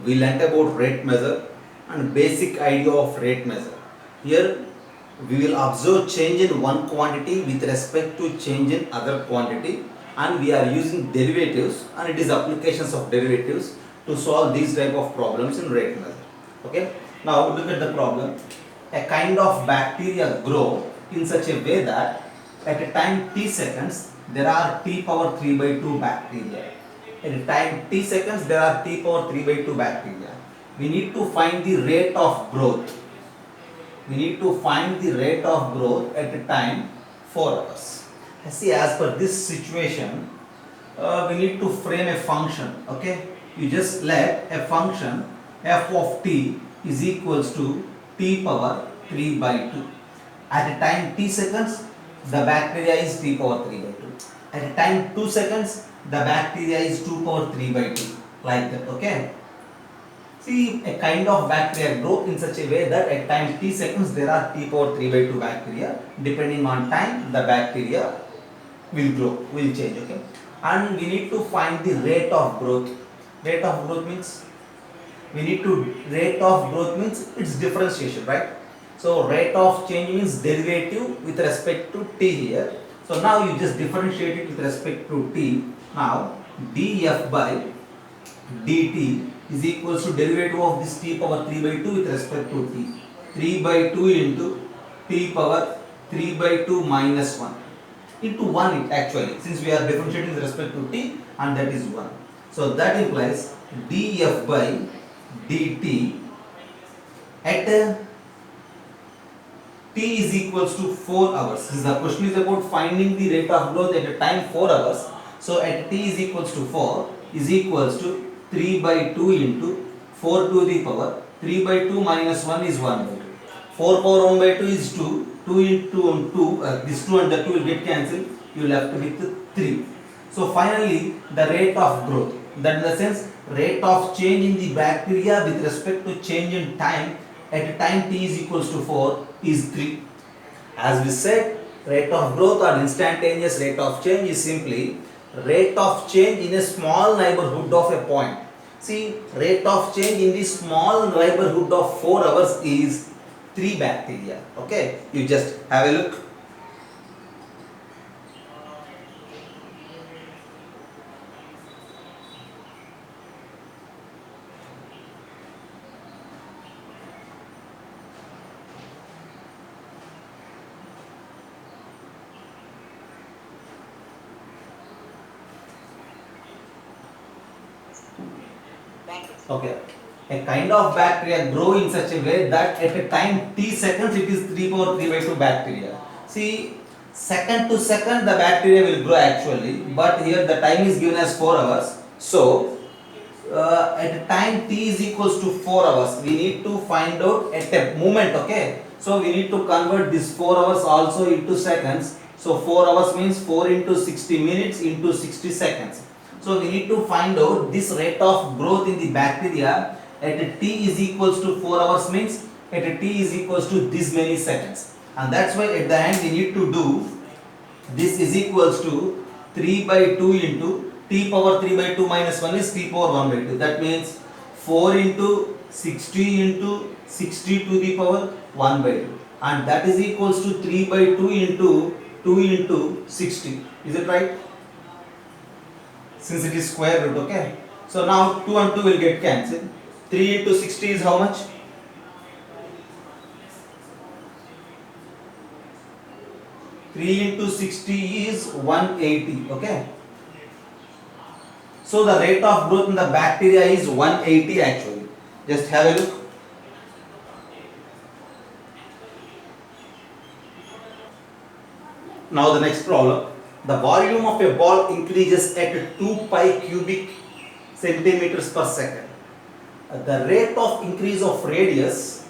we learnt about rate measure and basic idea of rate measure. Here we will observe change in one quantity with respect to change in other quantity, and we are using derivatives and it is applications of derivatives to solve these type of problems in rate measure. Okay. Now look at the problem. A kind of bacteria grow in such a way that at a time t seconds there are t power 3 by 2 bacteria. At a time t seconds there are t power 3 by 2 bacteria. We need to find the rate of growth. We need to find the rate of growth at a time 4 hours. See, as per this situation, we need to frame a function. Okay, you just let a function f of t is equals to t power 3 by 2. At a time t seconds, the bacteria is t power 3 by 2. At a time 2 seconds, the bacteria is 2 power 3 by 2. Like that. Okay. See, a kind of bacteria grow in such a way that at time t seconds there are t power 3 by 2 bacteria. Depending on time, the bacteria will grow, will change. Okay, and we need to find the rate of growth. Rate of growth means it's differentiation, right? So rate of change means derivative with respect to t here. So now you just differentiate it with respect to t. Now df by dt is equals to derivative of this t power 3 by 2 with respect to t. 3 by 2 into t power 3 by 2 minus 1 into 1 it actually, since we are differentiating with respect to t, and that is 1. So that implies df by dt at t is equals to 4 hours. Since the question is about finding the rate of growth at a time 4 hours, so at t is equals to 4 is equals to 3 by 2 into 4 to the power 3 by 2 minus 1 is 1 by 2. 4 power 1 by 2 is 2. 2 into 2, this 2 and the 2 will get cancelled. You will left with 3. So finally, the rate of growth, that in the sense rate of change in the bacteria with respect to change in time at a time t is equals to 4 is 3. As we said, rate of growth or instantaneous rate of change is simply rate of change in a small neighborhood of a point. See, rate of change in the small neighborhood of 4 hours is 3 bacteria. Okay, you just have a look. Okay, a kind of bacteria grow in such a way that at a time t seconds it is 3 power 3 by 2 bacteria. See, second to second the bacteria will grow actually, but here the time is given as 4 hours. So at a time t is equals to 4 hours, we need to find out at a moment. Okay, so we need to convert this 4 hours also into seconds. So 4 hours means 4 into 60 minutes into 60 seconds. So we need to find out this rate of growth in the bacteria at a t is equals to 4 hours means at a t is equals to this many seconds. And that's why at the end we need to do this is equals to 3 by 2 into t power 3 by 2 minus 1 is t power 1 by 2. That means 4 into 60 into 60 to the power 1 by 2. And that is equals to 3 by 2 into 60. Is it right? Since it is square root. Okay, so now 2 and 2 will get cancelled. 3 into 60 is how much? 3 into 60 is 180. Okay, so the rate of growth in the bacteria is 180 actually. Just have a look. Now the next problem. The volume of a ball increases at 2 pi cubic centimeters per second. The rate of increase of radius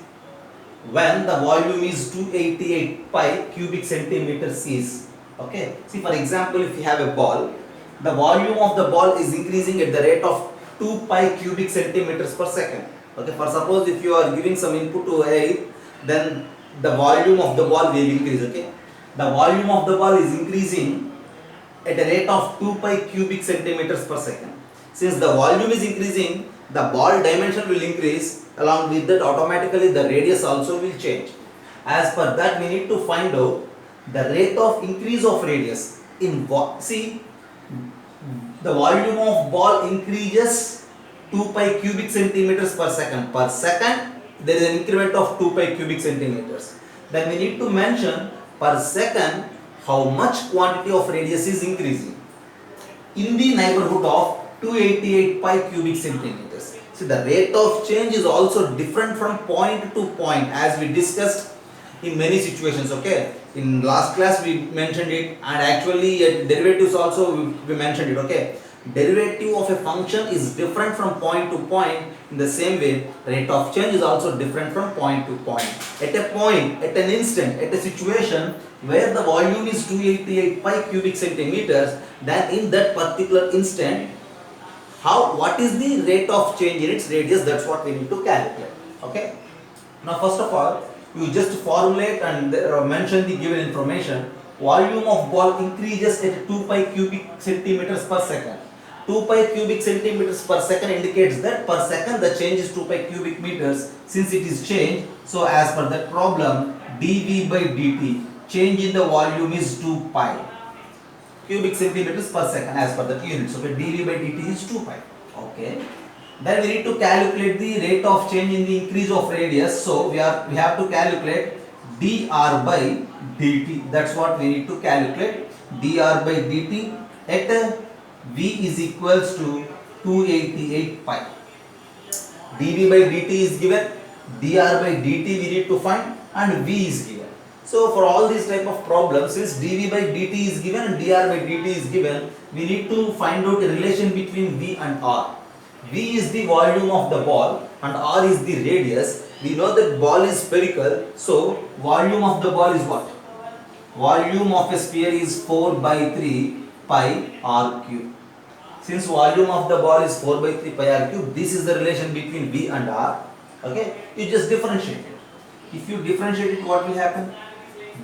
when the volume is 288 pi cubic centimeters is, okay. See, for example, if you have a ball, the volume of the ball is increasing at the rate of 2 pi cubic centimeters per second. Okay, for suppose if you are giving some input to air, then the volume of the ball will increase. Okay, the volume of the ball is increasing at a rate of 2 pi cubic centimeters per second. Since the volume is increasing, the ball dimension will increase, along with that automatically the radius also will change. As per that, we need to find out the rate of increase of radius in see, the volume of ball increases 2 pi cubic centimeters per second. Per second, there is an increment of 2 pi cubic centimeters. Then we need to mention per second how much quantity of radius is increasing in the neighborhood of 288 pi cubic centimeters. So the rate of change is also different from point to point, as we discussed in many situations. Okay, in last class we mentioned it, and actually derivatives also we mentioned it. Okay, derivative of a function is different from point to point. In the same way, rate of change is also different from point to point. At a point, at an instant, at a situation where the volume is 288 pi cubic centimeters, then in that particular instant, what is the rate of change in its radius? That's what we need to calculate. Okay. Now, first of all, you just formulate and mention the given information. Volume of ball increases at 2 pi cubic centimeters per second. 2 pi cubic centimeters per second indicates that per second the change is 2 pi cubic meters. Since it is changed, so as per that problem, dV by dt, change in the volume is 2 pi cubic centimeters per second as per that unit. So dV by dt is 2 pi. Okay. Then we need to calculate the rate of change in the increase of radius. So we have to calculate dr by dt. That's what we need to calculate. Dr by dt at v is equals to 288 pi. dv by dt is given, dr by dt we need to find, and v is given. So for all these type of problems, since dv by dt is given and dr by dt is given, we need to find out a relation between v and r. V is the volume of the ball and r is the radius. We know that ball is spherical, so volume of the ball is what? Volume of a sphere is 4 by 3 pi r cube. Since volume of the ball is 4 by 3 pi r cube, this is the relation between V and R. Okay, you just differentiate it. If you differentiate it, what will happen?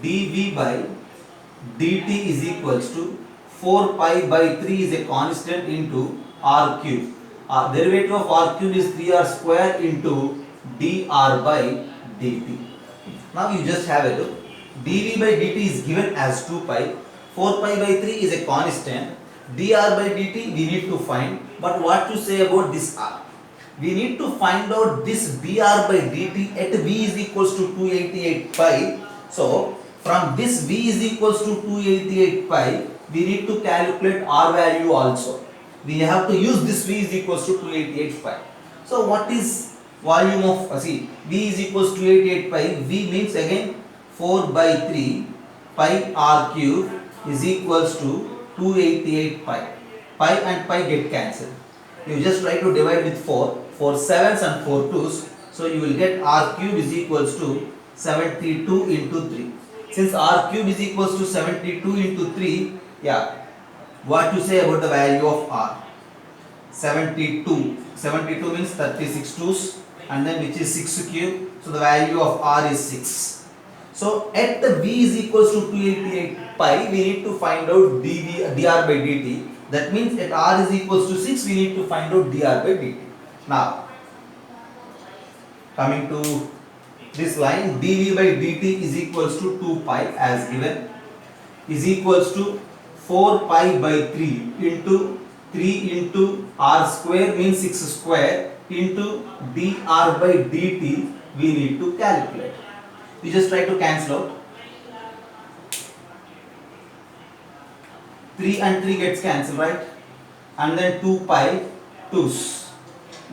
dV by dt is equals to 4 pi by 3 is a constant into r cube. Derivative of r cube is 3r square into dr by dt. Now you just have a look. dV by dt is given as 2 pi. 4 pi by 3 is a constant. dr by dt we need to find. But what to say about this r? We need to find out this dr by dt at v is equals to 288 pi. So from this v is equals to 288 pi, we need to calculate r value also. We have to use this v is equals to 288 pi. So what is volume of, v is equals to 288 pi, v means again 4 by 3 pi r cube is equals to 288 pi. Pi and pi get cancelled. You just try to divide with 4 sevens and 4 twos. So you will get r cube is equals to 72 into 3. Since r cube is equals to 72 into 3, what to say about the value of r? 72. 72 means 36 twos, and then which is 6 cube. So the value of r is 6. So at the v is equals to 288 pi, we need to find out dr by dt. That means at r is equals to 6, we need to find out dr by dt. Now, coming to this line, dv by dt is equals to 2 pi as given, is equals to 4 pi by 3 into 3 into r square means 6 square into dr by dt we need to calculate. We just try to cancel out. 3 and 3 gets cancelled, right? And then 2 pi 2's.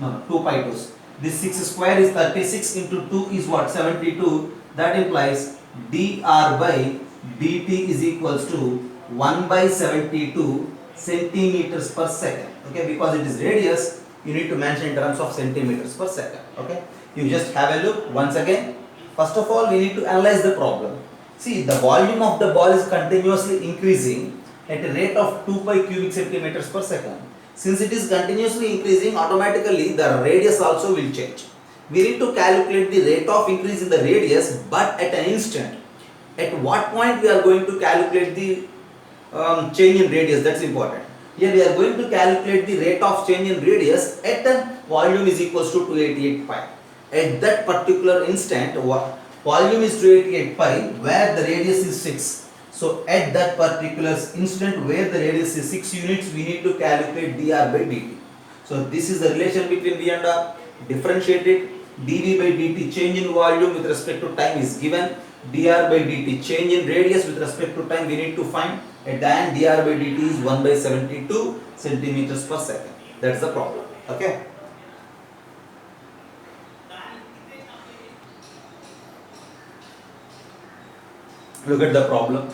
No, 2 pi 2's. This 6 square is 36 into 2 is what? 72. That implies dr by dt is equals to 1 by 72 centimeters per second. Okay, because it is radius, you need to mention in terms of centimeters per second. Okay, you just have a look once again. First of all, we need to analyze the problem. See, the volume of the ball is continuously increasing at a rate of 2 pi cubic centimeters per second. Since it is continuously increasing, automatically the radius also will change. We need to calculate the rate of increase in the radius, but at an instant. At what point we are going to calculate the change in radius? That's important. Here we are going to calculate the rate of change in radius at a volume is equals to 288 pi. At that particular instant, volume is 288 pi where the radius is 6. So at that particular instant where the radius is 6 units, we need to calculate dr by dt. So this is the relation between V and R. Differentiate it. dV by dt change in volume with respect to time is given. dr by dt change in radius with respect to time we need to find. At the end dr by dt is 1 by 72 centimeters per second. That's the problem. Okay. Look at the problem.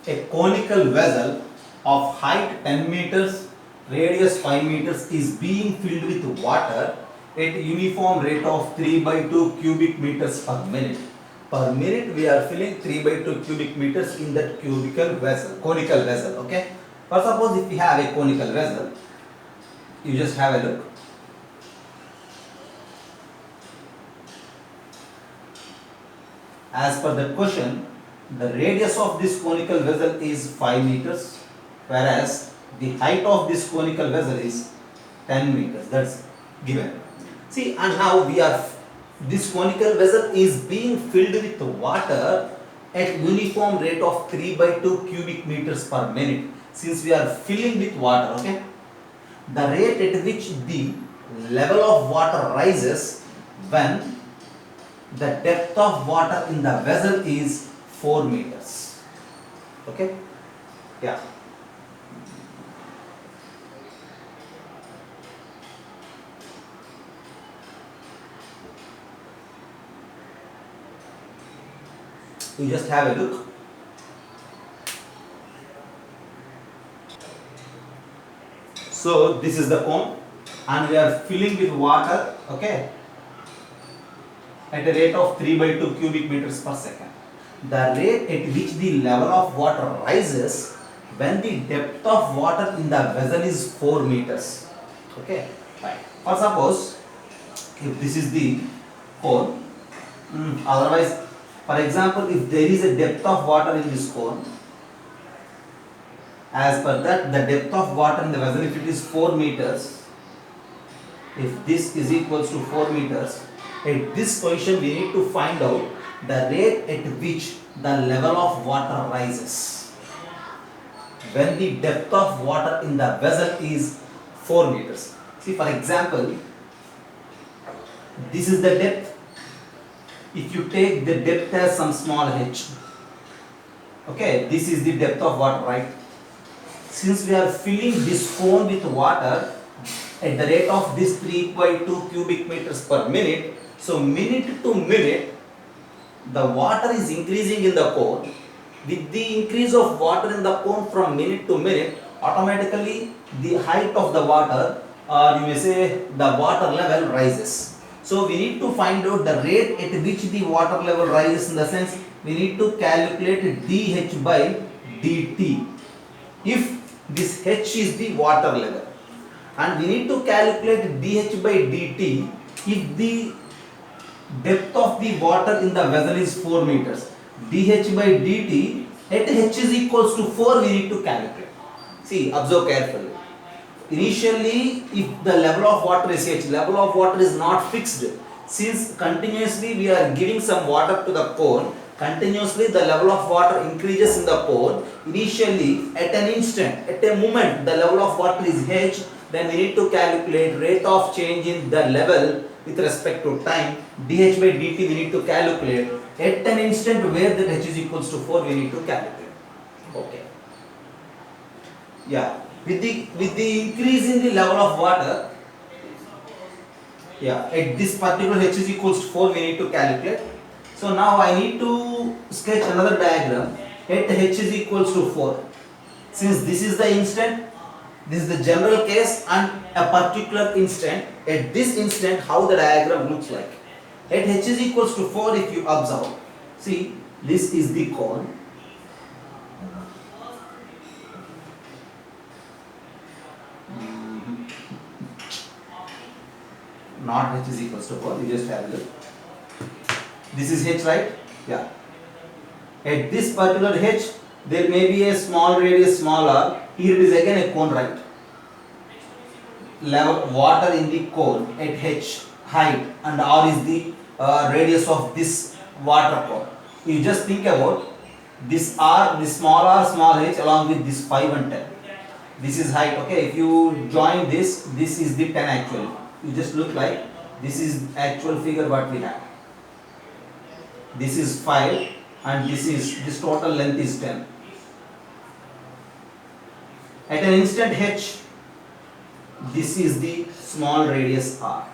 A conical vessel of height 10 meters, radius 5 meters is being filled with water at uniform rate of 3 by 2 cubic meters per minute. Per minute we are filling 3 by 2 cubic meters in that conical vessel, okay? For suppose if we have a conical vessel, you just have a look. As per the question, the radius of this conical vessel is 5 meters, whereas the height of this conical vessel is 10 meters. That's given. See, and now this conical vessel is being filled with water at uniform rate of 3 by 2 cubic meters per minute. Since we are filling with water, okay, the rate at which the level of water rises when the depth of water in the vessel is 4 meters. Okay? Yeah. You just have a look. So this is the cone and we are filling with water, okay, at a rate of 3 by 2 cubic meters per second. The rate at which the level of water rises when the depth of water in the vessel is 4 meters. Okay, fine. For suppose if this is the cone, otherwise, for example, if there is a depth of water in this cone, as per that, the depth of water in the vessel, if it is 4 meters, if this is equals to 4 meters, at this position we need to find out the rate at which the level of water rises when the depth of water in the vessel is 4 meters. See, for example, this is the depth. If you take the depth as some small h, okay, this is the depth of water, right? Since we are filling this cone with water at the rate of this 3 by 2 cubic meters per minute, so minute to minute the water is increasing in the cone. With the increase of water in the cone from minute to minute, automatically the height of the water, or you may say the water level, rises. So we need to find out the rate at which the water level rises, in the sense we need to calculate dH by dt. If this h is the water level, and we need to calculate dH by dt if the depth of the water in the vessel is 4 meters. dH by dt at h is equals to 4 we need to calculate. See, observe carefully. Initially, if the level of water is h, level of water is not fixed. Since continuously we are giving some water to the cone, continuously the level of water increases in the cone. Initially, at an instant, at a moment, the level of water is h, then we need to calculate rate of change in the level with respect to time. dH by dt we need to calculate. At an instant where that h is equals to 4 we need to calculate. Okay. Yeah. With the increase in the level of water, yeah, at this particular h is equals to 4 we need to calculate. So now I need to sketch another diagram at h is equals to 4. Since this is the instant, this is the general case, and a particular instant, at this instant how the diagram looks like. At h is equals to 4, if you observe, see, this is the cone. Not h is equals to 4, you just have a look. This is h, right? Yeah. At this particular h, there may be a small radius, small r. Here it is again a cone, right? Level water in the cone at h height, and r is the radius of this water cone. You just think about this r, this small r, small h, along with this 5 and 10. This is height, okay? If you join this, this is the 10 actually. You just look like this is actual figure what we have. This is 5 and this total length is 10. At an instant h, this is the small radius r.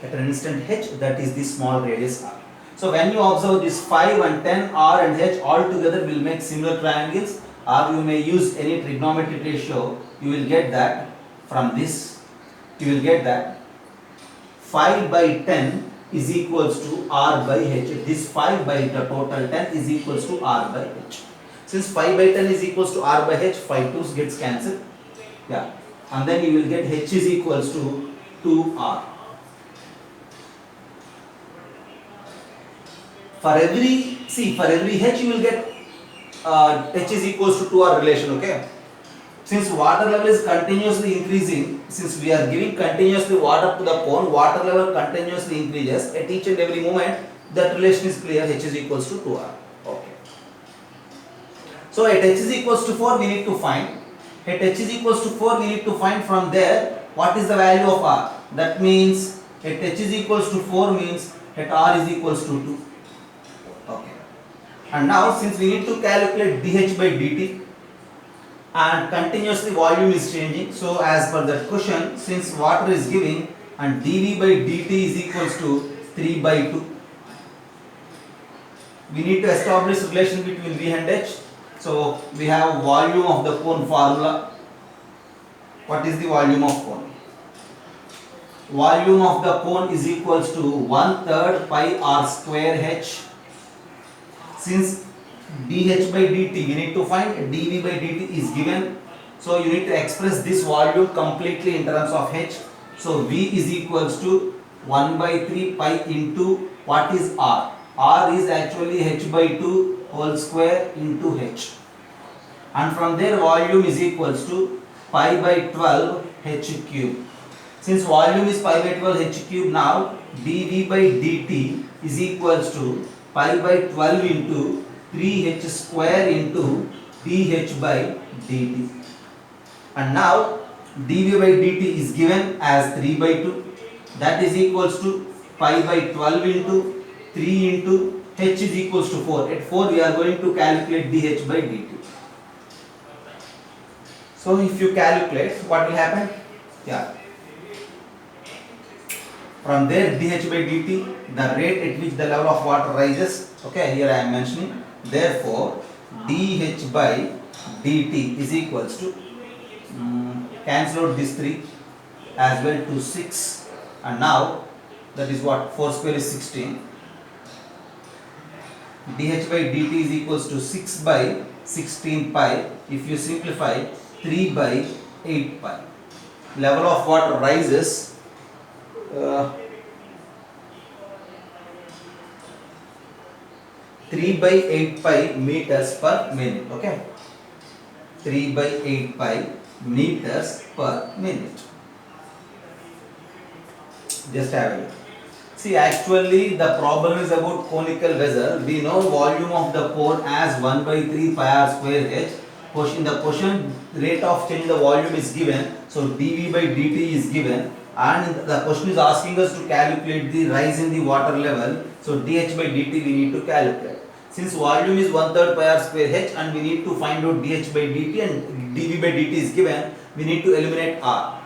At an instant h, that is the small radius r. So when you observe this 5 and 10, r and h all together will make similar triangles, or you may use any trigonometric ratio. You will get that from this. You will get that 5 by 10 is equals to r by h. This 5 by the total 10 is equals to r by h. Since 5 by 10 is equals to r by h, 5 2's gets cancelled. Yeah. And then you will get h is equals to 2r. For every h you will get h is equals to 2r relation, okay? Since water level is continuously increasing, since we are giving continuously water to the cone, water level continuously increases at each and every moment. That relation is clear, h is equals to 2r. Okay. So at h is equals to 4 we need to find. At h is equals to 4 we need to find from there what is the value of r. That means at h is equals to 4 means at r is equals to 2. Okay. And now since we need to calculate dh by dt, and continuously volume is changing, so as per that question, since water is giving and dv by dt is equals to 3 by 2, we need to establish relation between v and h. So we have volume of the cone formula. What is the volume of cone? Volume of the cone is equals to 1/3 pi r square h. Since dh by dt we need to find, dv by dt is given, so you need to express this volume completely in terms of h. So v is equals to 1/3 pi into what is r. R is actually h by 2 whole square into h, and from there volume is equals to pi by 12 h cube. Since volume is pi by 12 h cube, now dv by dt is equals to pi by 12 into 3h square into dh by dt. And now dv by dt is given as 3 by 2, that is equals to pi by 12 into 3 into h is equals to 4. At 4 we are going to calculate dh by dt. So if you calculate, what will happen? Yeah. From there dh by dt, the rate at which the level of water rises, okay, here I am mentioning. Therefore dh by dt is equals to cancel out this 3 as well to 6, and now that is what, 4 square is 16. dh by dt is equals to 6 by 16 pi. If you simplify, 3 by 8 pi. Level of water rises 3 by 8 pi meters per minute, okay? 3 by 8 pi meters per minute. Just have a look. See, actually the problem is about conical vessel. We know volume of the cone as 1 by 3 pi r square h. In the question, rate of change the volume is given, so dv by dt is given, and the question is asking us to calculate the rise in the water level, so dh by dt we need to calculate. Since volume is 1/3 pi r square h and we need to find out dh by dt and dv by dt is given, we need to eliminate r.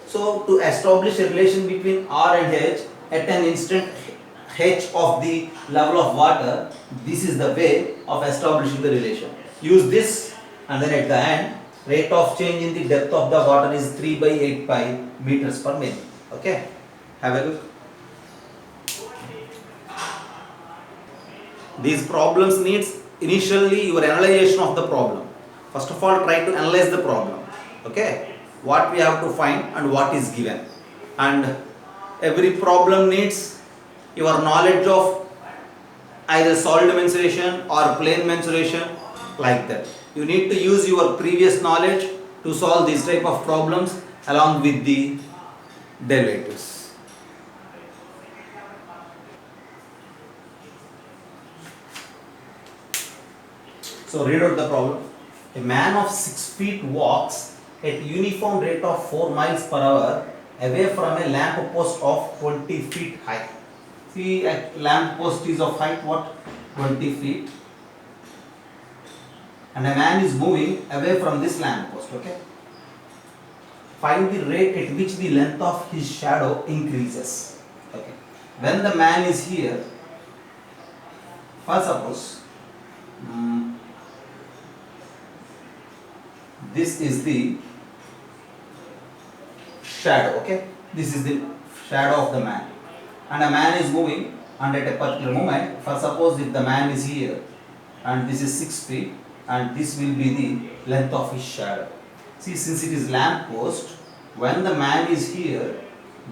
So to establish a relation between r and h at an instant h of the level of water, this is the way of establishing the relation. Use this, and then at the end rate of change in the depth of the water is 3 by 8 pi meters per minute. Okay, have a look. These problems needs initially your analyzation of the problem. First of all, try to analyze the problem. Okay, what we have to find and what is given, and every problem needs your knowledge of either solid mensuration or plane mensuration, like that. You need to use your previous knowledge to solve these type of problems along with the derivatives. So read out the problem. A man of 6 feet walks at uniform rate of 4 miles per hour away from a lamp post of 20 feet high. See, a lamp post is of height what? 20 feet. And a man is moving away from this lamp post, okay? Find the rate at which the length of his shadow increases. Okay. When the man is here, first suppose this is the shadow, okay? This is the shadow of the man. And a man is moving, and at a particular moment, for suppose if the man is here and this is 6 feet and this will be the length of his shadow. See, since it is lamp post, when the man is here,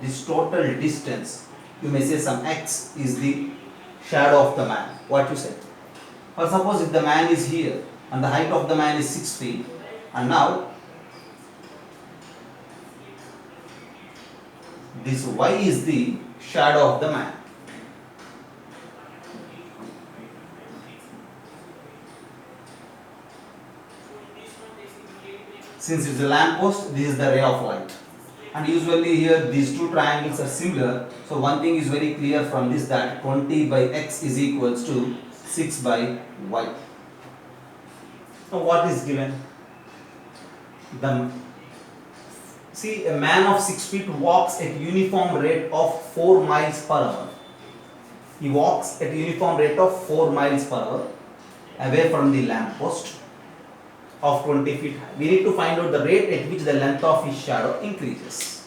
this total distance, you may say some x is the shadow of the man. What you say? For suppose if the man is here and the height of the man is 6 feet, and now this y is the shadow of the man. Since it's a lamp post, this is the ray of light. And usually here these two triangles are similar. So one thing is very clear from this, that 20 by x is equals to 6 by y. Now what is given? See, a man of 6 feet walks at uniform rate of 4 miles per hour. He walks at uniform rate of 4 miles per hour away from the lamp post of 20 feet high. We need to find out the rate at which the length of his shadow increases.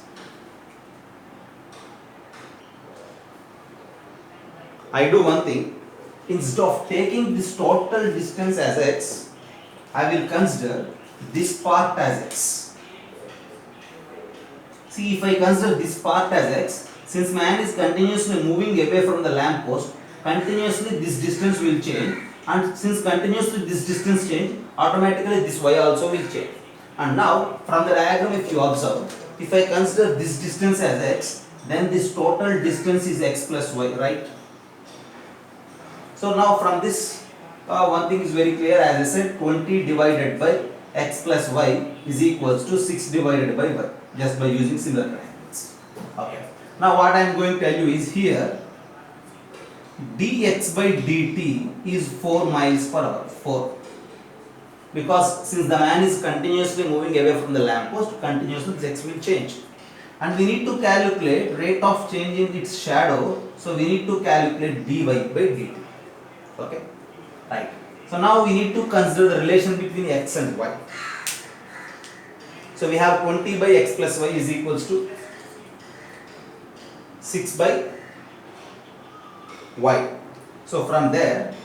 I do one thing. Instead of taking this total distance as x, I will consider this part as x. See, if I consider this part as x, since man is continuously moving away from the lamp post, continuously this distance will change, and since continuously this distance change, automatically this y also will change. And now from the diagram, if you observe, if I consider this distance as x, then this total distance is x plus y, right? So now from this, one thing is very clear. As I said, 20 divided by x plus y is equals to 6 divided by y, just by using similar triangles. Okay. Now what I am going to tell you is here, dx by dt is 4 miles per hour, 4. Because since the man is continuously moving away from the lamp post, continuously this x will change. And we need to calculate rate of change in its shadow, so we need to calculate dy by dt. Okay, right. So now we need to consider the relation between x and y. So we have 20 by x plus y is equals to 6 by y. So from there,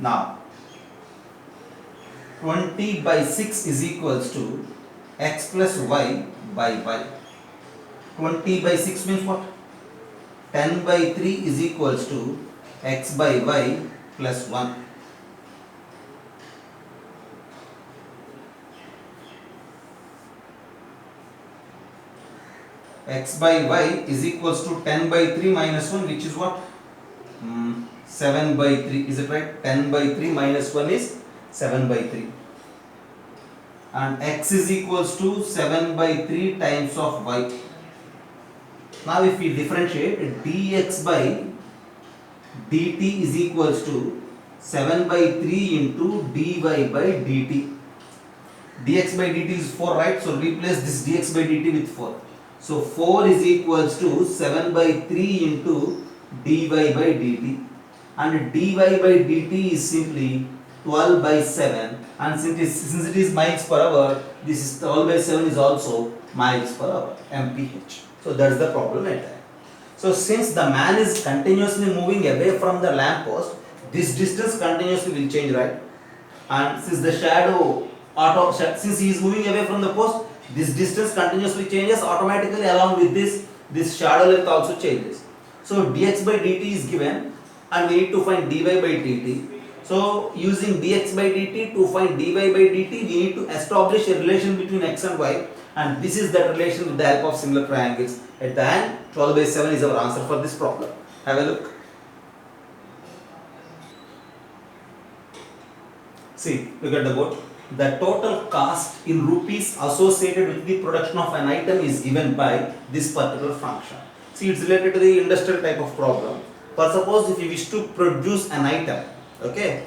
now 20 by 6 is equals to x plus y by y. 20 by 6 means what? 10 by 3 is equals to x by y plus 1. X by y is equals to 10 by 3 minus 1, which is what? 7 by 3. Is it right? 10 by 3 minus 1 is 7 by 3. And x is equals to 7 by 3 times of y. Now if we differentiate, dx by dt is equals to 7 by 3 into dy by dt. Dx by dt is 4, right? So replace this dx by dt with 4. So 4 is equals to 7 by 3 into dy by dt. And dy by dt is simply 12 by 7. And since it is miles per hour, this is 12 by 7 is also miles per hour, mph. So that's the problem at that. So since the man is continuously moving away from the lamp post, this distance continuously will change, right? And since the shadow, since he is moving away from the post, this distance continuously changes automatically. Along with this shadow length also changes. So dx by dt is given and we need to find dy by dt. So using dx by dt to find dy by dt, we need to establish a relation between x and y, and this is that relation with the help of similar triangles. At the end, 12 by 7 is our answer for this problem. Have a look. See, look at the board. The total cost in rupees associated with the production of an item is given by this particular function. See, it's related to the industrial type of problem. For suppose if you wish to produce an item, okay,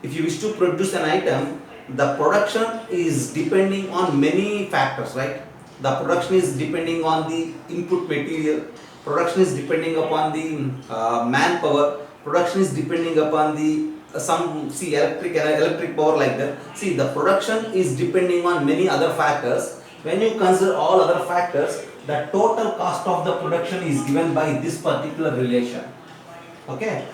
if you wish to produce an item, the production is depending on many factors, right? The production is depending on the input material, production is depending upon the manpower, production is depending upon the electric power, like that. See, the production is depending on many other factors. When you consider all other factors, the total cost of the production is given by this particular relation. Okay,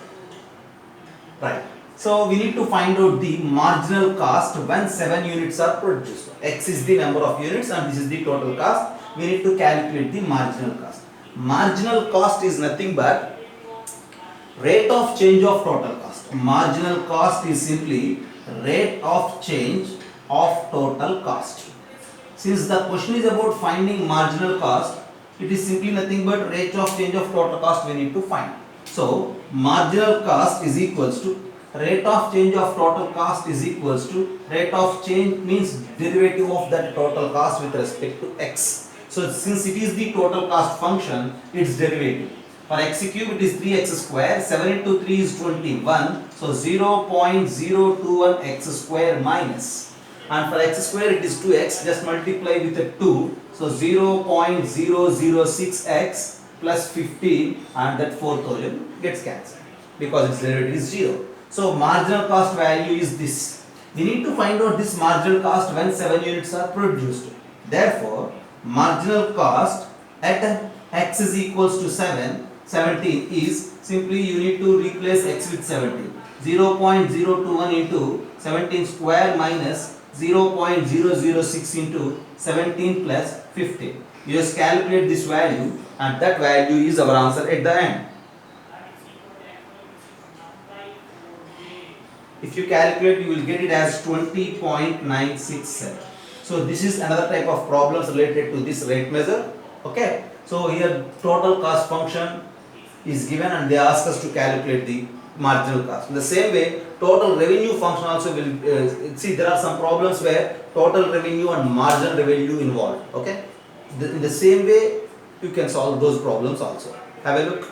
right. So we need to find out the marginal cost when 7 units are produced. X is the number of units and this is the total cost. We need to calculate the marginal cost. Marginal cost is nothing but rate of change of total cost. Marginal cost is simply rate of change of total cost. Since the question is about finding marginal cost, it is simply nothing but rate of change of total cost we need to find. So marginal cost is equals to rate of change of total cost is equals to rate of change means derivative of that total cost with respect to x. So since it is the total cost function, its derivative. For x cube it is 3x square, 7 into 3 is 21, so 0.021 x square minus, and for x square it is 2x, just multiply with a 2, so 0.006x plus 15, and that 4000 gets cancelled because its derivative is 0. So marginal cost value is this. We need to find out this marginal cost when 7 units are produced. Therefore, marginal cost at x is equals to 17 is simply you need to replace x with 17. 0.021 into 17 square minus 0.006 into 17 plus 15. You just calculate this value and that value is our answer at the end. If you calculate, you will get it as 20.967. So this is another type of problems related to this rate measure. Okay. So here total cost function is given and they ask us to calculate the marginal cost. In the same way, total revenue function also will see there are some problems where total revenue and marginal revenue involved. Okay. In the same way, you can solve those problems also. Have a look.